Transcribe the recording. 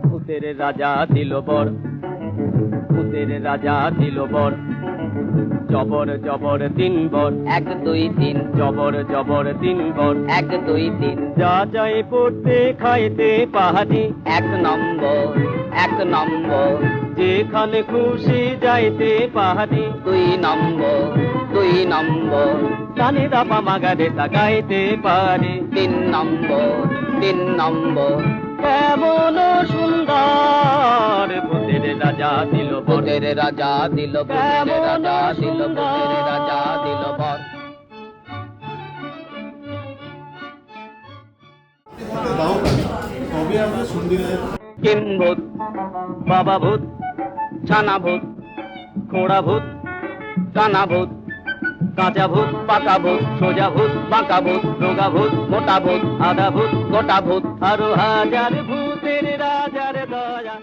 ভূতের রাজা দিল বর, ভূতের রাজা দিল বর, জবর জবর তিন বর, 1 2 3 জবর জবর তিন বর, 1 2 3 যা চাই পড়তে খাইতে পাহাড়ি, 1 নম্বর 1 নম্বর যেখানে খুশি যাইতে পাহাড়ি, 2 নম্বর 2 নম্বর কানে দাপা মাগারে তাকাইতে পারি, 3 নম্বর 3 নম্বর কেমন সুন্দর ভূতের রাজা দিল বর, ভূতের রাজা দিল, ভূতের রাজা দিল, ভূতের রাজা দিল বর। কিম্ভূত, বাবা ভূত, ছানা ভূত, খোড়া ভূত, কানা ভূত, কাঁচা ভূত, পাকা ভূত, সোজা ভূত, বাঁকা ভূত, রোগা ভূত, মোটা ভূত, আধা ভূত, গোটা ভূত, আরো হাজার ভূতের রাজার দয়া।